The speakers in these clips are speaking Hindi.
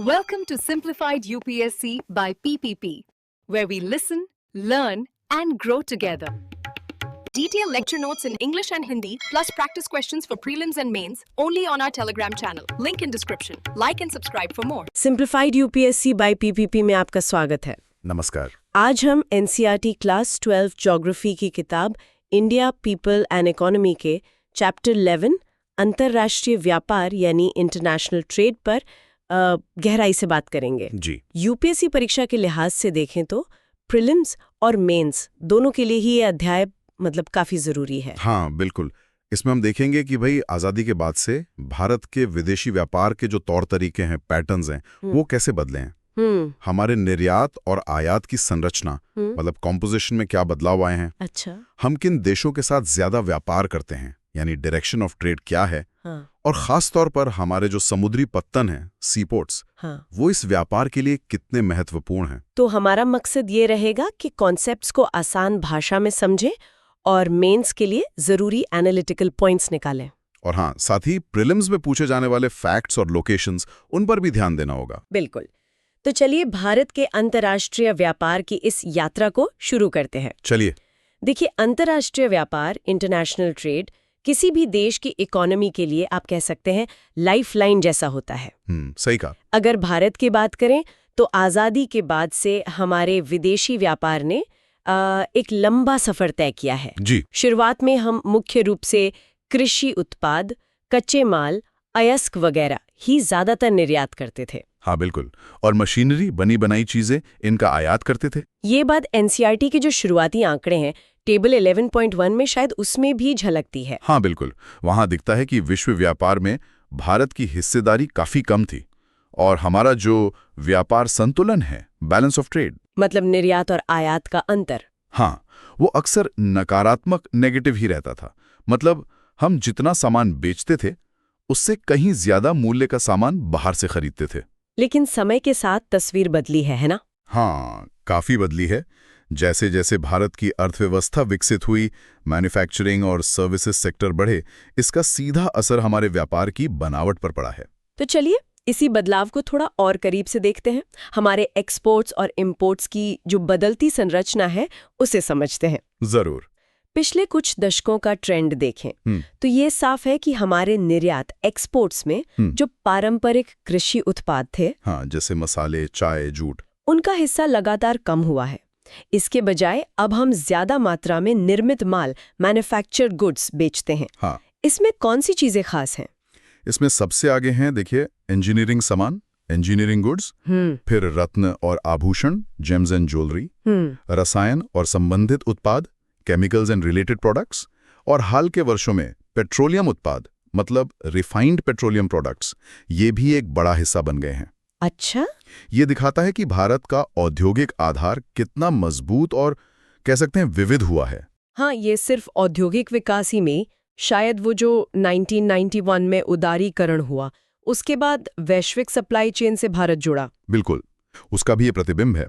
Welcome to Simplified UPSC by PPP, where we listen, learn, and grow together. Detailed lecture notes in English and Hindi, plus practice questions for prelims and mains, only on our Telegram channel. Link in description. Like and subscribe for more. Simplified UPSC by PPP में आपका स्वागत है। नमस्कार। आज हम एनसीईआरटी क्लास 12 ज्योग्राफी की किताब इंडिया पीपल एंड इकोनॉमी के चैप्टर 11 अंतर्राष्ट्रीय व्यापार यानी इंटरनेशनल ट्रेड पर गहराई से बात करेंगे। जी। यूपीएससी परीक्षा के लिहाज से देखें तो प्रीलिम्स और मेंस दोनों के लिए ही ये अध्याय काफी जरूरी है। हाँ, बिल्कुल। इसमें हम देखेंगे कि भाई आज़ादी के बाद से भारत के विदेशी व्यापार के जो तौर तरीके हैं, पैटर्न्स हैं, वो कैसे बदले हैं। हमारे निर्यात और आयात की संरचना कॉम्पोजिशन में क्या बदलाव आए हैं। अच्छा। हम किन देशों के साथ ज्यादा व्यापार करते हैं, यानी डायरेक्शन ऑफ ट्रेड क्या है। हाँ। और खास तौर पर हमारे जो समुद्री पत्तन हैं, सीपोर्ट्स, हाँ। वो इस व्यापार के लिए कितने महत्वपूर्ण हैं। तो हमारा मकसद ये रहेगा कि कॉन्सेप्ट्स को आसान भाषा में समझें और मेंस के लिए जरूरी एनालिटिकल पॉइंट्स निकालें। और हाँ, साथ ही प्रीलिम्स में पूछे जाने वाले फैक्ट्स और लोकेशंस, उन पर भी ध्यान देना होगा। बिल्कुल। तो चलिए भारत के अंतर्राष्ट्रीय व्यापार की इस यात्रा को शुरू करते हैं। चलिए। देखिए, अंतर्राष्ट्रीय व्यापार इंटरनेशनल ट्रेड किसी भी देश की इकोनॉमी के लिए आप कह सकते हैं लाइफलाइन जैसा होता है। सही कहा। अगर भारत की बात करें तो आज़ादी के बाद से हमारे विदेशी व्यापार ने एक लंबा सफर तय किया है। जी। शुरुआत में हम मुख्य रूप से कृषि उत्पाद, कच्चे माल, अयस्क वगैरह ही ज्यादातर निर्यात करते थे। हाँ, बिल्कुल। और मशीनरी, बनी बनाई चीजें, इनका आयात करते थे। ये बात एनसीईआरटी के जो शुरुआती आंकड़े हैं, टेबल 11.1 में शायद उसमें भी झलकती है। हाँ, बिल्कुल। वहां दिखता है कि विश्व व्यापार में भारत की हिस्सेदारी काफी कम थी और हमारा जो व्यापार संतुलन है, बैलेंस ऑफ ट्रेड, निर्यात और आयात का अंतर, हाँ, वो अक्सर नकारात्मक, नेगेटिव ही रहता था। हम जितना सामान बेचते थे उससे कहीं ज्यादा मूल्य का सामान बाहर से खरीदते थे। लेकिन समय के साथ तस्वीर बदली है ना? हाँ, काफी बदली है। जैसे जैसे भारत की अर्थव्यवस्था विकसित हुई, मैन्युफैक्चरिंग और सर्विसेज सेक्टर बढ़े, इसका सीधा असर हमारे व्यापार की बनावट पर पड़ा है। तो चलिए इसी बदलाव को थोड़ा और करीब से देखते हैं। हमारे एक्सपोर्ट्स और इंपोर्ट्स की जो बदलती संरचना है उसे समझते हैं। जरूर। पिछले कुछ दशकों का ट्रेंड देखें तो ये साफ है कि हमारे निर्यात एक्सपोर्ट्स में जो पारंपरिक कृषि उत्पाद थे, हाँ, जैसे मसाले, चाय, जूट, उनका हिस्सा लगातार कम हुआ है। इसके बजाय अब हम ज्यादा मात्रा में निर्मित माल, मैन्युफैक्चर्ड गुड्स बेचते हैं। हाँ। इसमें कौन सी चीजें खास हैं? इसमें सबसे आगे हैं, देखिए, इंजीनियरिंग सामान, इंजीनियरिंग गुड्स, फिर रत्न और आभूषण, जेम्स एंड ज्वेलरी, रसायन और संबंधित उत्पाद, केमिकल्स एंड रिलेटेड प्रोडक्ट्स, और हाल के वर्षों में पेट्रोलियम उत्पाद, रिफाइंड पेट्रोलियम प्रोडक्ट्स, ये भी एक बड़ा हिस्सा बन गए हैं। अच्छा। ये दिखाता है कि भारत का औद्योगिक आधार कितना मजबूत और कह सकते हैं विविध हुआ है। हाँ, ये सिर्फ औद्योगिक विकास ही में, शायद वो जो 1991 में उदारीकरण हुआ, उसके बाद वैश्विक सप्लाई चेन से भारत जुड़ा। बिल्कुल, उसका भी ये प्रतिबिंब है।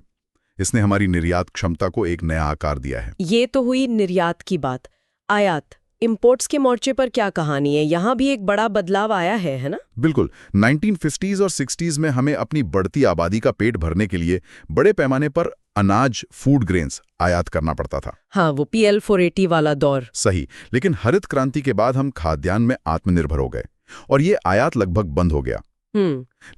इसने हमारी निर्यात क्षमता को एक नया आकार दिया है। ये तो हुई निर्यात की बात। आयात, इंपोर्ट्स के मोर्चे पर क्या कहानी है? यहाँ भी एक बड़ा बदलाव आया है ना? बिल्कुल। 1950s और 60s में हमें अपनी बढ़ती आबादी का पेट भरने के लिए बड़े पैमाने पर अनाज, फूड ग्रेन्स आयात करना पड़ता था। हाँ, वो PL 480 वाला दौर। सही। लेकिन हरित क्रांति के बाद हम खाद्यान्न में आत्मनिर्भर हो गए और ये आयात लगभग बंद हो गया।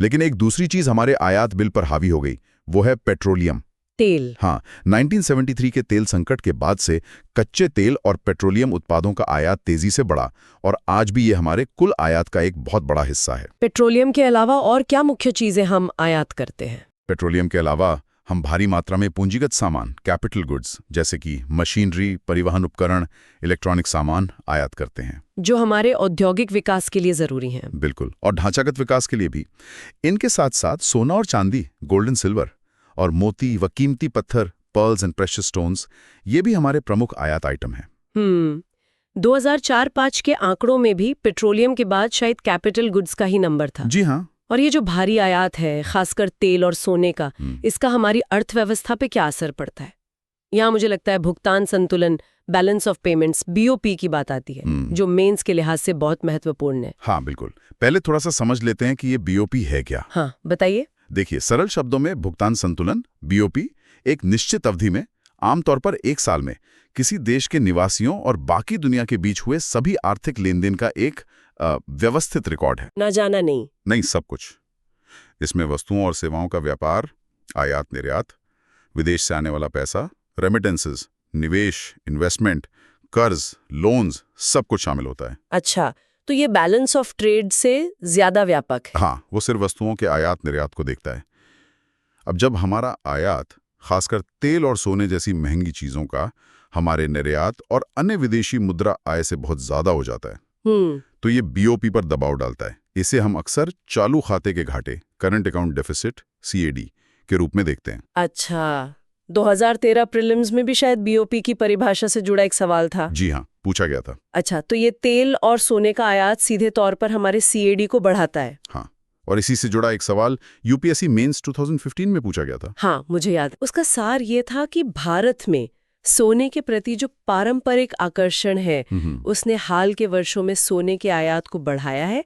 लेकिन एक दूसरी चीज हमारे आयात बिल पर हावी हो गई, वो है पेट्रोलियम, तेल। हाँ, 1973 के तेल संकट के बाद से कच्चे तेल और पेट्रोलियम उत्पादों का आयात तेजी से बढ़ा और आज भी ये हमारे कुल आयात का एक बहुत बड़ा हिस्सा है। पेट्रोलियम के अलावा और क्या मुख्य चीजें हम आयात करते हैं? पेट्रोलियम के अलावा हम भारी मात्रा में पूंजीगत सामान, कैपिटल गुड्स, जैसे कि मशीनरी, परिवहन उपकरण, इलेक्ट्रॉनिक सामान आयात करते हैं, जो हमारे औद्योगिक विकास के लिए जरूरी हैं। बिल्कुल, और ढांचागत विकास के लिए भी। इनके साथ साथ सोना और चांदी, गोल्ड एंड सिल्वर, और मोती व कीमती पत्थर, पर्ल्स एंड प्रेशियस स्टोन्स, ये भी हमारे प्रमुख आयात आइटम हैं। 2004-5 के आंकड़ों में भी पेट्रोलियम के बाद शायद कैपिटल गुड्स का ही नंबर था। जी हाँ। और ये जो भारी आयात है, खासकर तेल और सोने का, इसका हमारी अर्थव्यवस्था पे क्या असर पड़ता है? यहाँ मुझे लगता है भुगतान संतुलन, बैलेंस ऑफ पेमेंट्स, BOP की बात आती है, जो मेंस के लिहाज से बहुत महत्वपूर्ण है। हाँ, बिल्कुल। पहले थोड़ा सा समझ लेते हैं कि ये BOP है क्या। हाँ, बताइए। देखिए, सरल शब्दों में भुगतान संतुलन बीओपी एक निश्चित अवधि में, आमतौर पर 1 साल में, किसी देश के निवासियों और बाकी दुनिया के बीच हुए सभी आर्थिक लेनदेन का एक व्यवस्थित रिकॉर्ड है। ना जाना नहीं, सब कुछ। इसमें वस्तुओं और सेवाओं का व्यापार, आयात निर्यात, विदेश से आने वाला पैसा, रेमिटेंसेस, निवेश, इन्वेस्टमेंट, कर्ज, लोन्स, सब कुछ शामिल होता है। अच्छा, तो ये बैलेंस ऑफ ट्रेड से ज्यादा व्यापक है। हाँ, वो सिर्फ वस्तुओं के आयात निर्यात को देखता है। अब जब हमारा आयात, खासकर तेल और सोने जैसी महंगी चीजों का, हमारे निर्यात और अन्य विदेशी मुद्रा आय से बहुत ज्यादा हो जाता है, तो ये बीओपी पर दबाव डालता है। इसे हम अक्सर चालू खाते के घाटे, करंट अकाउंट डेफिसिट, सीएडी के रूप में देखते हैं। अच्छा, 2013 प्रीलिम्स में भी शायद बीओपी की परिभाषा से जुड़ा एक सवाल था। जी हाँ, पूछा गया था। अच्छा, तो ये तेल और सोने का आयात सीधे तौर पर हमारे सीएडी को बढ़ाता है। हाँ, और इसी से जुड़ा एक सवाल यूपीएससी मेंस 2015 में पूछा गया था। हाँ, मुझे याद। उसका सार ये था कि भारत में सोने के प्रति जो पारंपरिक आकर्षण है, उसने हाल के वर्षों में सोने के आयात को बढ़ाया है,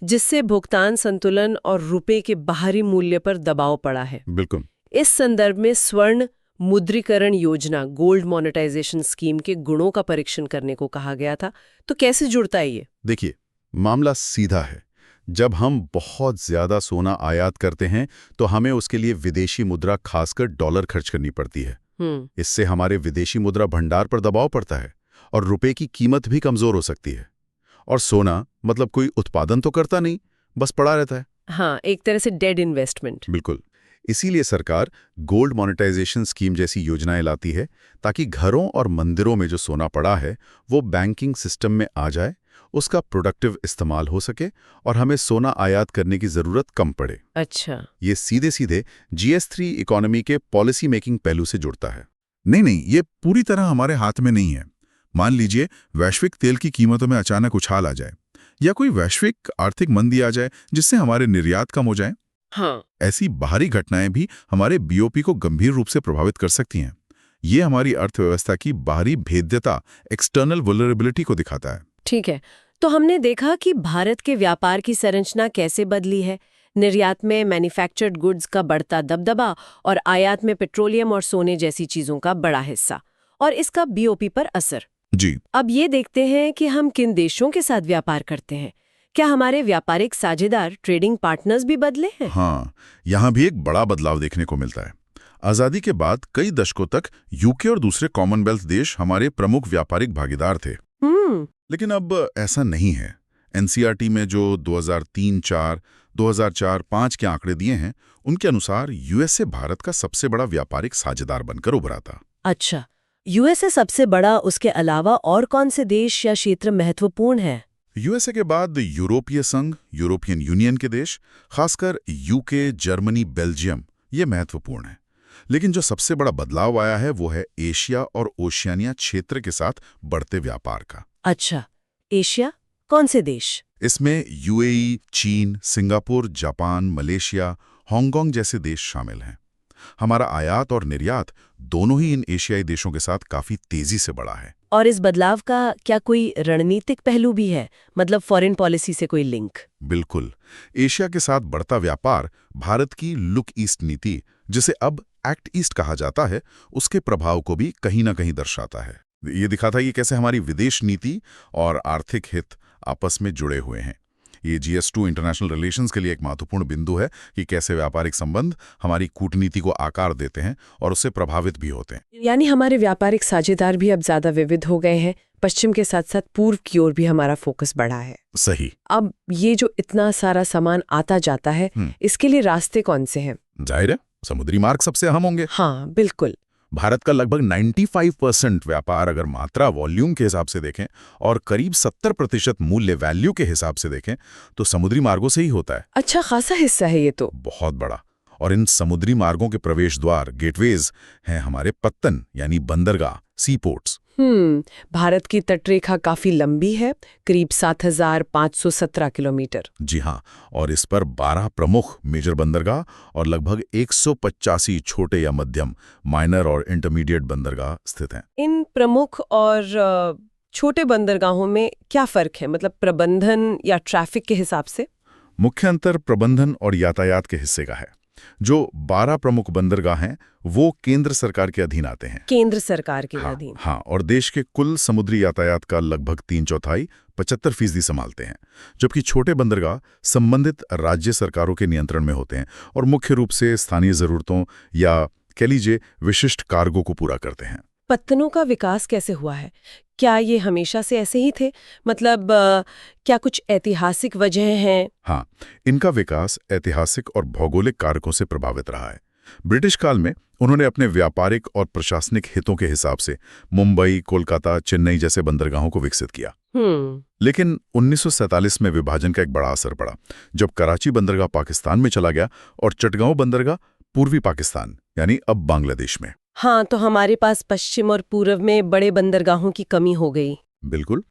जिससे भुगतान संतुलन और रुपए के बाहरी मूल्य पर दबाव पड़ा है। बिल्कुल। इस संदर्भ में स्वर्ण मुद्रीकरण योजना, गोल्ड मोनेटाइजेशन स्कीम के गुणों का परीक्षण करने को कहा गया था। तो कैसे जुड़ता है ये? देखिए, मामला सीधा है। जब हम बहुत ज्यादा सोना आयात करते हैं तो हमें उसके लिए विदेशी मुद्रा, खासकर डॉलर, खर्च करनी पड़ती है। इससे हमारे विदेशी मुद्रा भंडार पर दबाव पड़ता है और रुपए की कीमत भी कमजोर हो सकती है। और सोना मतलब कोई उत्पादन तो करता नहीं, बस पड़ा रहता है। हाँ, एक तरह से डेड इन्वेस्टमेंट। बिल्कुल। इसीलिए सरकार गोल्ड मोनेटाइजेशन स्कीम जैसी योजनाएं लाती है, ताकि घरों और मंदिरों में जो सोना पड़ा है वो बैंकिंग सिस्टम में आ जाए, उसका प्रोडक्टिव इस्तेमाल हो सके और हमें सोना आयात करने की जरूरत कम पड़े। अच्छा, ये सीधे सीधे GS3 इकोनॉमी के पॉलिसी मेकिंग पहलू से जुड़ता है। नहीं, ये पूरी तरह हमारे हाथ में नहीं है। मान लीजिए वैश्विक तेल की कीमतों में अचानक उछाल आ जाए, या कोई वैश्विक आर्थिक मंदी आ जाए जिससे हमारे निर्यात कम हो जाए। हाँ, ऐसी बाहरी घटनाएं भी हमारे बीओपी को गंभीर रूप से प्रभावित कर सकती हैं। ये हमारी अर्थव्यवस्था की बाहरी भेद्यता, एक्सटर्नल वल्नरेबिलिटी को दिखाता है। ठीक है। तो हमने देखा कि भारत के व्यापार की संरचना कैसे बदली है। निर्यात में मैन्युफैक्चर्ड गुड्स का बढ़ता दबदबा और आयात में पेट्रोलियम और सोने जैसी चीजों का बड़ा हिस्सा, और इसका बीओपी पर असर। जी। अब ये देखते हैं कि हम किन देशों के साथ व्यापार करते हैं। क्या हमारे व्यापारिक साझेदार, ट्रेडिंग पार्टनर्स भी बदले हैं? हाँ, यहाँ भी एक बड़ा बदलाव देखने को मिलता है। आजादी के बाद कई दशकों तक यूके और दूसरे कॉमनवेल्थ देश हमारे प्रमुख व्यापारिक भागीदार थे। लेकिन अब ऐसा नहीं है। एनसीईआरटी में जो 2003-4, 2004-5 के आंकड़े दिए हैं, उनके अनुसार यूएसए भारत का सबसे बड़ा व्यापारिक साझेदार बनकर उभरा था। अच्छा, यूएसए सबसे बड़ा, उसके अलावा और कौन से देश या क्षेत्र महत्वपूर्ण है? यूएसए के बाद यूरोपीय संघ, यूरोपियन यूनियन के देश, खासकर यूके, जर्मनी, बेल्जियम, ये महत्वपूर्ण है। लेकिन जो सबसे बड़ा बदलाव आया है वो है एशिया और ओशियानिया क्षेत्र के साथ बढ़ते व्यापार का। अच्छा, एशिया? कौन से देश? इसमें यूएई, चीन, सिंगापुर, जापान, मलेशिया, हांगकांग जैसे देश शामिल हैं। हमारा आयात और निर्यात दोनों ही इन एशियाई देशों के साथ काफी तेजी से बढ़ा है। और इस बदलाव का क्या कोई रणनीतिक पहलू भी है, मतलब फॉरेन पॉलिसी से कोई लिंक? बिल्कुल। एशिया के साथ बढ़ता व्यापार भारत की लुक ईस्ट नीति, जिसे अब एक्ट ईस्ट कहा जाता है, उसके प्रभाव को भी कहीं ना कहीं दर्शाता है। ये दिखाता है कि कैसे हमारी विदेश नीति और आर्थिक हित आपस में जुड़े हुए हैं। ये GS2 इंटरनेशनल रिलेशंस के लिए एक महत्वपूर्ण बिंदु है कि कैसे व्यापारिक संबंध हमारी कूटनीति को आकार देते हैं और उससे प्रभावित भी होते हैं। यानी हमारे व्यापारिक साझेदार भी अब ज्यादा विविध हो गए हैं। पश्चिम के साथ साथ पूर्व की ओर भी हमारा फोकस बढ़ा है। सही। अब ये जो इतना सारा सामान आता जाता है, इसके लिए रास्ते कौन से हैं? जाहिर है समुद्री मार्ग सबसे अहम होंगे। हाँ, बिल्कुल। भारत का लगभग 95% व्यापार अगर मात्रा वॉल्यूम के हिसाब से देखें और करीब 70% मूल्य वैल्यू के हिसाब से देखें तो समुद्री मार्गों से ही होता है। अच्छा खासा हिस्सा है ये तो। बहुत बड़ा। और इन समुद्री मार्गों के प्रवेश द्वार, गेटवेज, हैं हमारे पत्तन यानी बंदरगाह, सी पोर्ट्स। भारत की तटरेखा काफी लंबी है, करीब 7,517 किलोमीटर। जी हाँ, और इस पर 12 प्रमुख मेजर बंदरगाह और लगभग 185 छोटे या मध्यम, माइनर और इंटरमीडिएट बंदरगाह स्थित हैं। इन प्रमुख और छोटे बंदरगाहों में क्या फर्क है, मतलब प्रबंधन या ट्रैफिक के हिसाब से? मुख्य अंतर प्रबंधन और यातायात के हिस्से का है। जो 12 प्रमुख बंदरगाह हैं वो केंद्र सरकार के अधीन आते हैं। केंद्र सरकार के हाँ, अधीन। हाँ, और देश के कुल समुद्री यातायात का लगभग 3/4 75% संभालते हैं, जबकि छोटे बंदरगाह संबंधित राज्य सरकारों के नियंत्रण में होते हैं और मुख्य रूप से स्थानीय जरूरतों या कह लीजिए विशिष्ट कार्गो को पूरा करते हैं। पत्तनों का विकास कैसे हुआ है? क्या ये हमेशा से ऐसे ही थे? मतलब क्या कुछ ऐतिहासिक वजह हैं? हाँ, इनका विकास ऐतिहासिक और भौगोलिक कारकों से प्रभावित रहा है। ब्रिटिश काल में उन्होंने अपने व्यापारिक और प्रशासनिक हितों के हिसाब से मुंबई, कोलकाता, चेन्नई जैसे बंदरगाहों को विकसित किया। लेकिन 1947 में विभाजन का एक बड़ा असर पड़ा, जब कराची बंदरगाह पाकिस्तान में चला गया और चटगांव बंदरगाह पूर्वी पाकिस्तान यानी अब बांग्लादेश में। हाँ, तो हमारे पास पश्चिम और पूर्व में बड़े बंदरगाहों की कमी हो गई। बिल्कुल।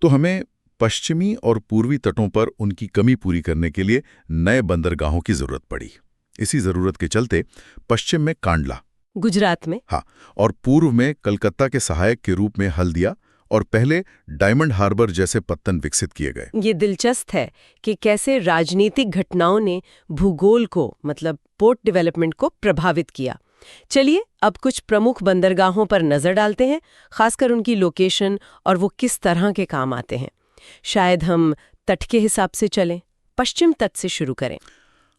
तो हमें पश्चिमी और पूर्वी तटों पर उनकी कमी पूरी करने के लिए नए बंदरगाहों की जरूरत पड़ी। इसी जरूरत के चलते पश्चिम में कांडला, गुजरात में, हाँ, और पूर्व में कलकत्ता के सहायक के रूप में हल्दिया और पहले डायमंड हार्बर जैसे पत्तन विकसित किए गए। ये दिलचस्प है कि कैसे राजनीतिक घटनाओं ने भूगोल को, मतलब पोर्ट डेवलपमेंट को प्रभावित किया। चलिए अब कुछ प्रमुख बंदरगाहों पर नजर डालते हैं, खासकर उनकी लोकेशन और वो किस तरह के काम आते हैं। शायद हम तट के हिसाब से चलें, पश्चिम तट से शुरू करें।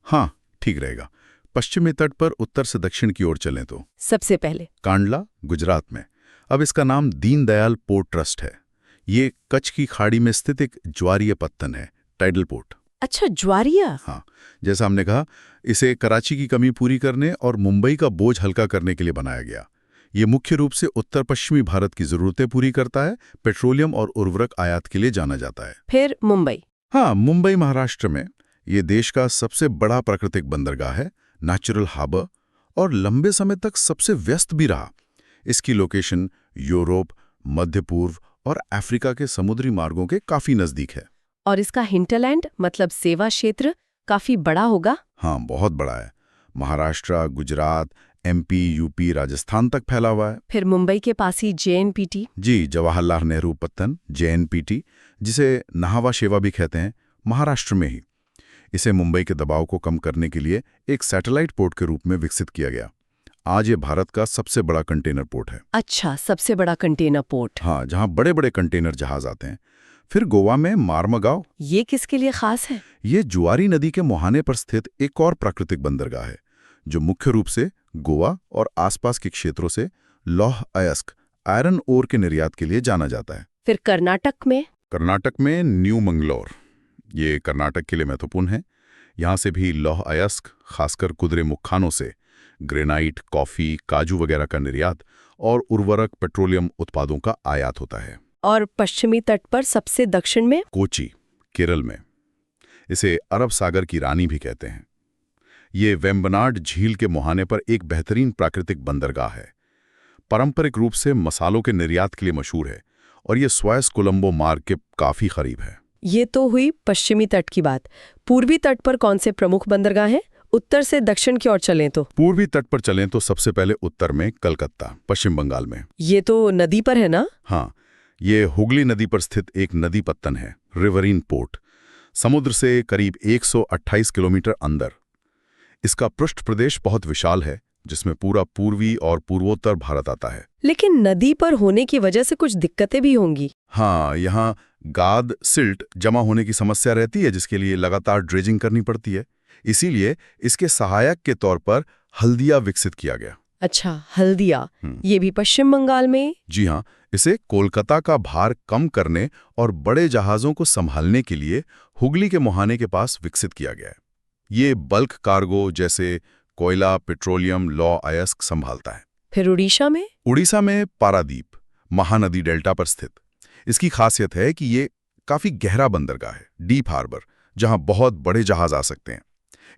हाँ, ठीक रहेगा। पश्चिमी तट पर उत्तर से दक्षिण की ओर चलें तो सबसे पहले कांडला, गुजरात में। अब इसका नाम दीनदयाल पोर्ट ट्रस्ट है। ये कच्छ की खाड़ी में स्थित एक ज्वारीय पत्तन है, टाइडल पोर्ट। अच्छा, ज्वारिया। हाँ, जैसा हमने कहा, इसे कराची की कमी पूरी करने और मुंबई का बोझ हल्का करने के लिए बनाया गया। ये मुख्य रूप से उत्तर पश्चिमी भारत की जरूरतें पूरी करता है। पेट्रोलियम और उर्वरक आयात के लिए जाना जाता है। फिर मुंबई। हाँ, मुंबई महाराष्ट्र में ये देश का सबसे बड़ा प्राकृतिक बंदरगाह है, नेचुरल हार्बर, और लंबे समय तक सबसे व्यस्त भी रहा। इसकी लोकेशन यूरोप, मध्य पूर्व और अफ्रीका के समुद्री मार्गों के काफी नजदीक है। और इसका हिंटरलैंड, मतलब सेवा क्षेत्र, काफी बड़ा होगा। हाँ, बहुत बड़ा है। महाराष्ट्र, गुजरात, MP, UP, राजस्थान तक फैला हुआ है। फिर मुंबई के पास ही JNPT। जी, जवाहरलाल नेहरू पत्तन, JNPT, जिसे नहावा शेवा भी कहते हैं, महाराष्ट्र में ही। इसे मुंबई के दबाव को कम करने के लिए एक सैटेलाइट पोर्ट के रूप में विकसित किया गया। आज ये भारत का सबसे बड़ा कंटेनर पोर्ट है। अच्छा, सबसे बड़ा कंटेनर पोर्ट। हाँ, जहाँ बड़े बड़े कंटेनर जहाज आते हैं। फिर गोवा में मार्मगांव। ये किसके लिए खास है? ये जुआरी नदी के मुहाने पर स्थित एक और प्राकृतिक बंदरगाह है, जो मुख्य रूप से गोवा और आसपास के क्षेत्रों से लौह अयस्क, आयरन ओर के निर्यात के लिए जाना जाता है। फिर कर्नाटक में? कर्नाटक में न्यू मंगलोर। ये कर्नाटक के लिए महत्वपूर्ण है। यहाँ से भी लौह अयस्क, खासकर कुदरेमुख खानों से ग्रेनाइट, कॉफी, काजू वगैरह का निर्यात और उर्वरक, पेट्रोलियम उत्पादों का आयात होता है। और पश्चिमी तट पर सबसे दक्षिण में? कोची, केरल में। इसे अरब सागर की रानी भी कहते हैं। ये वेम्बनाड झील के मुहाने पर एक बेहतरीन प्राकृतिक बंदरगाह है। पारंपरिक रूप से मसालों के निर्यात के लिए मशहूर है और ये स्वायस कोलंबो मार्ग के काफी करीब है। ये तो हुई पश्चिमी तट की बात। पूर्वी तट पर कौन से प्रमुख बंदरगाह हैं? उत्तर से दक्षिण की ओर चलें तो? पूर्वी तट पर चलें तो सबसे पहले उत्तर में कलकत्ता, पश्चिम बंगाल में। ये तो नदी पर है ना? हाँ, ये हुगली नदी पर स्थित एक नदी पत्तन है, रिवरीन पोर्ट, समुद्र से करीब 128 किलोमीटर अंदर। इसका पृष्ठ प्रदेश बहुत विशाल है, जिसमें पूरा पूर्वी और पूर्वोत्तर भारत आता है। लेकिन नदी पर होने की वजह से कुछ दिक्कतें भी होंगी। हाँ, यहाँ गाद, सिल्ट जमा होने की समस्या रहती है, जिसके लिए लगातार ड्रेजिंग करनी पड़ती है। इसीलिए इसके सहायक के तौर पर हल्दिया विकसित किया गया। अच्छा, हल्दिया। ये भी पश्चिम बंगाल में? जी हाँ, इसे कोलकाता का भार कम करने और बड़े जहाज़ों को संभालने के लिए हुगली के मुहाने के पास विकसित किया गया है। ये बल्क कार्गो जैसे कोयला, पेट्रोलियम, लौह अयस्क संभालता है। फिर उड़ीसा में? उड़ीसा में पारादीप, महानदी डेल्टा पर स्थित। इसकी खासियत है कि ये काफी गहरा बंदरगाह है, डीप हार्बर, जहां बहुत बड़े जहाज आ सकते हैं।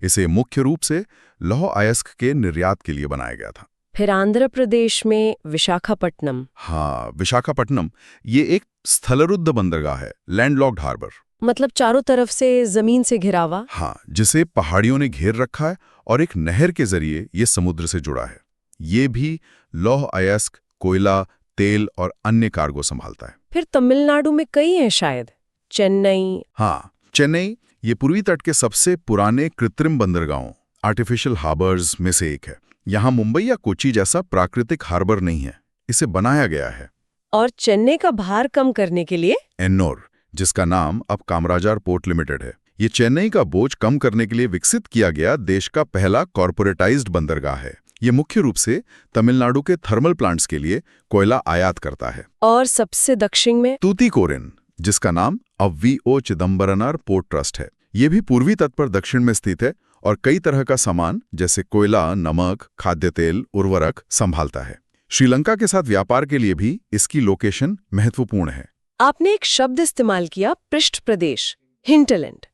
इसे मुख्य रूप से लौह अयस्क के निर्यात के लिए बनाया गया था। फिर आंध्र प्रदेश में विशाखापट्टनम। हाँ, विशाखापट्टनम ये एक स्थलरुद्ध बंदरगाह है, लैंडलॉक्ड हार्बर। मतलब चारों तरफ से जमीन से घिरा हुआ? हाँ, जिसे पहाड़ियों ने घेर रखा है और एक नहर के जरिए ये समुद्र से जुड़ा है। ये भी लौह अयस्क, कोयला, तेल और अन्य कार्गो संभालता है। फिर तमिलनाडु में कई हैं शायद। चेन्नई। हाँ, चेन्नई ये पूर्वी तट के सबसे पुराने कृत्रिम बंदरगाहों आर्टिफिशियल हार्बर्स में से एक है। यहाँ मुंबई या कोच्चि जैसा प्राकृतिक हार्बर नहीं है, इसे बनाया गया है। और चेन्नई का भार कम करने के लिए एन्नोर, जिसका नाम अब कामराजार पोर्ट लिमिटेड है। ये चेन्नई का बोझ कम करने के लिए विकसित किया गया देश का पहला कॉर्पोरेटाइज्ड बंदरगाह है। ये मुख्य रूप से तमिलनाडु के थर्मल प्लांट्स के लिए कोयला आयात करता है। और सबसे दक्षिण में तूतीकोरिन, जिसका नाम अब वी.ओ. चिदम्बरनार पोर्ट ट्रस्ट है। ये भी पूर्वी तट पर दक्षिण में स्थित है और कई तरह का सामान जैसे कोयला, नमक, खाद्य तेल, उर्वरक संभालता है। श्रीलंका के साथ व्यापार के लिए भी इसकी लोकेशन महत्वपूर्ण है। आपने एक शब्द इस्तेमाल किया, पृष्ठ प्रदेश, हिंटरलैंड।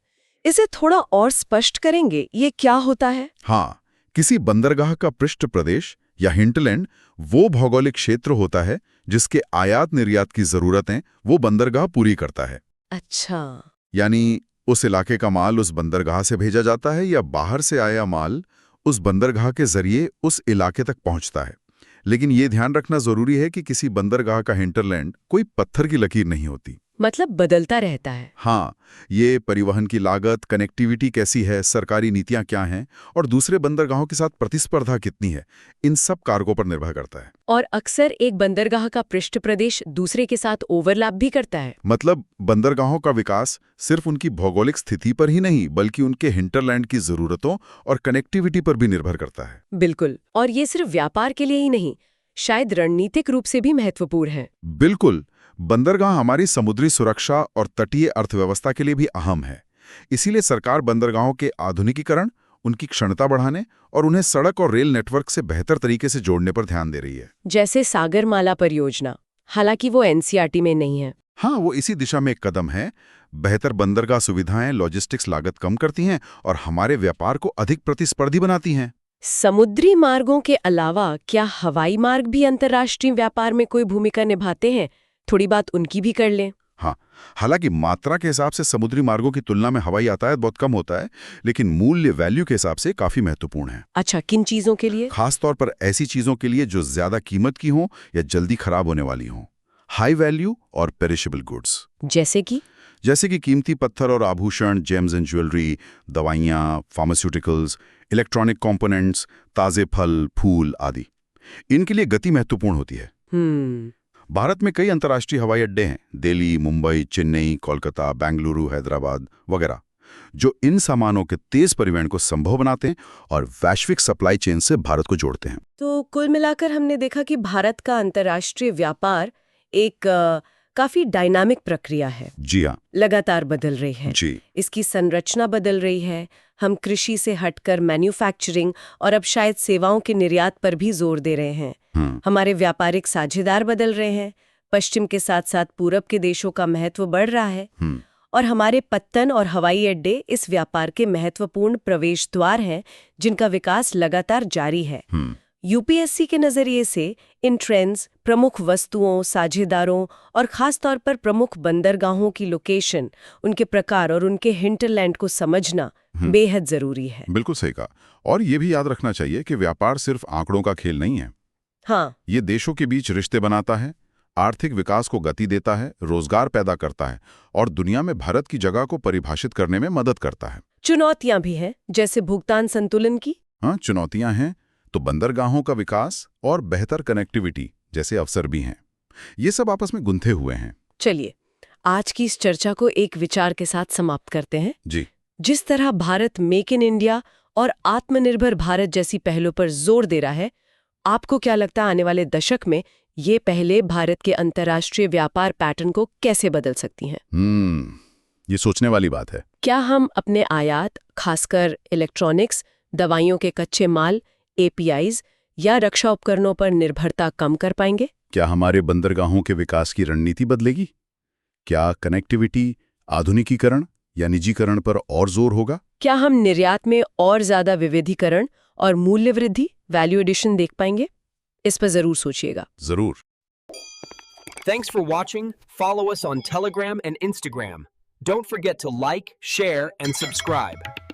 इसे थोड़ा और स्पष्ट करेंगे, ये क्या होता है? हाँ, किसी बंदरगाह का पृष्ठ प्रदेश या हिंटरलैंड वो भौगोलिक क्षेत्र होता है जिसके आयात निर्यात की जरूरतें वो बंदरगाह पूरी करता है। अच्छा, यानी उस इलाके का माल उस बंदरगाह से भेजा जाता है या बाहर से आया माल उस बंदरगाह के जरिए उस इलाके तक पहुंचता है। लेकिन ये ध्यान रखना जरूरी है कि किसी बंदरगाह का हिंटरलैंड कोई पत्थर की लकीर नहीं होती। मतलब बदलता रहता है। हाँ, ये परिवहन की लागत, कनेक्टिविटी कैसी है, सरकारी नीतियां क्या हैं और दूसरे बंदरगाहों के साथ प्रतिस्पर्धा कितनी है, इन सब कारकों पर निर्भर करता है। और अक्सर एक बंदरगाह का पृष्ठ प्रदेश दूसरे के साथ ओवरलैप भी करता है। मतलब बंदरगाहों का विकास सिर्फ उनकी भौगोलिक स्थिति पर ही नहीं बल्कि उनके हिंटरलैंड की जरूरतों और कनेक्टिविटी पर भी निर्भर करता है। बिल्कुल, और ये सिर्फ व्यापार के लिए ही नहीं, शायद रणनीतिक रूप से भी महत्वपूर्ण है। बिल्कुल, बंदरगाह हमारी समुद्री सुरक्षा और तटीय अर्थव्यवस्था के लिए भी अहम है। इसीलिए सरकार बंदरगाहों के आधुनिकीकरण, उनकी क्षमता बढ़ाने और उन्हें सड़क और रेल नेटवर्क से बेहतर तरीके से जोड़ने पर ध्यान दे रही है। जैसे सागरमाला परियोजना, हालांकि वो एनसीईआरटी में नहीं है। हाँ, वो इसी दिशा में एक कदम है। बेहतर बंदरगाह सुविधाएं लॉजिस्टिक्स लागत कम करती हैं और हमारे व्यापार को अधिक प्रतिस्पर्धी बनाती हैं। समुद्री मार्गों के अलावा क्या हवाई मार्ग भी अंतर्राष्ट्रीय व्यापार में कोई भूमिका निभाते हैं? थोड़ी बात उनकी भी कर लें। हाँ, हालांकि मात्रा के हिसाब से समुद्री मार्गों की तुलना में हवाई यातायात बहुत कम होता है, लेकिन मूल्य वैल्यू के हिसाब से काफी महत्वपूर्ण है। अच्छा, किन चीजों के लिए? खास तौर पर ऐसी चीजों के लिए जो ज्यादा कीमत की हों या जल्दी खराब होने वाली हों। हाई वैल्यू और पेरिशेबल गुड्स, जैसे कि कीमती पत्थर और आभूषण, जेम्स एंड ज्वेलरी, दवाइयाँ, फार्मास्यूटिकल्स, इलेक्ट्रॉनिक कंपोनेंट्स, ताजे फल, फूल आदि। इनके लिए गति महत्वपूर्ण होती है। भारत में कई अंतर्राष्ट्रीय हवाई अड्डे हैं, दिल्ली, मुंबई, चेन्नई, कोलकाता, बेंगलुरु, हैदराबाद वगैरह, जो इन सामानों के तेज परिवहन को संभव बनाते हैं और वैश्विक सप्लाई चेन से भारत को जोड़ते हैं। तो कुल मिलाकर हमने देखा कि भारत का अंतर्राष्ट्रीय व्यापार एक काफी डायनामिक प्रक्रिया है। जी हाँ, लगातार बदल रही है। जी, इसकी संरचना बदल रही है। हम कृषि से हटकर मैन्युफैक्चरिंग और अब शायद सेवाओं के निर्यात पर भी जोर दे रहे हैं। हमारे व्यापारिक साझेदार बदल रहे हैं। पश्चिम के साथ साथ पूरब के देशों का महत्व बढ़ रहा है और हमारे पत्तन और हवाई अड्डे इस व्यापार के महत्वपूर्ण प्रवेश द्वार हैं, जिनका विकास लगातार जारी है। यूपीएससी के नजरिए से इन ट्रेंड्स, प्रमुख वस्तुओं, साझेदारों और खास तौर पर प्रमुख बंदरगाहों की लोकेशन, उनके प्रकार और उनके हिंटरलैंड को समझना बेहद जरूरी है। बिल्कुल सही कहा। और ये भी याद रखना चाहिए कि व्यापार सिर्फ आंकड़ों का खेल नहीं है। हाँ, ये देशों के बीच रिश्ते बनाता है, आर्थिक विकास को गति देता है, रोजगार पैदा करता है और दुनिया में भारत की जगह को परिभाषित करने में मदद करता है। चुनौतियां भी हैं, जैसे भुगतान संतुलन की। हाँ, चुनौतियां हैं तो बंदरगाहों का विकास और बेहतर कनेक्टिविटी जैसे अवसर भी हैं। ये सब आपस में गुंथे हुए हैं। चलिए, आज की इस चर्चा को एक विचार के साथ समाप्त करते हैं। जी, जिस तरह भारत मेक इन इंडिया और आत्मनिर्भर भारत जैसी पहलों पर जोर दे रहा है, आपको क्या लगता है आने वाले दशक में ये पहले भारत के अंतर्राष्ट्रीय व्यापार पैटर्न को कैसे बदल सकती हैं? ये सोचने वाली बात है। क्या हम अपने आयात, खासकर इलेक्ट्रॉनिक्स, दवाइयों के कच्चे माल, एपीआईज या रक्षा उपकरणों पर निर्भरता कम कर पाएंगे? क्या हमारे बंदरगाहों के विकास की रणनीति बदलेगी? क्या कनेक्टिविटी, आधुनिकीकरण या निजीकरण पर और जोर होगा? क्या हम निर्यात में और ज्यादा विविधीकरण और मूल्य वृद्धि, वैल्यू एडिशन देख पाएंगे? इस पर जरूर सोचिएगा। जरूर। Thanks for watching. Follow us on Telegram and Instagram. Don't forget to like, share, and subscribe.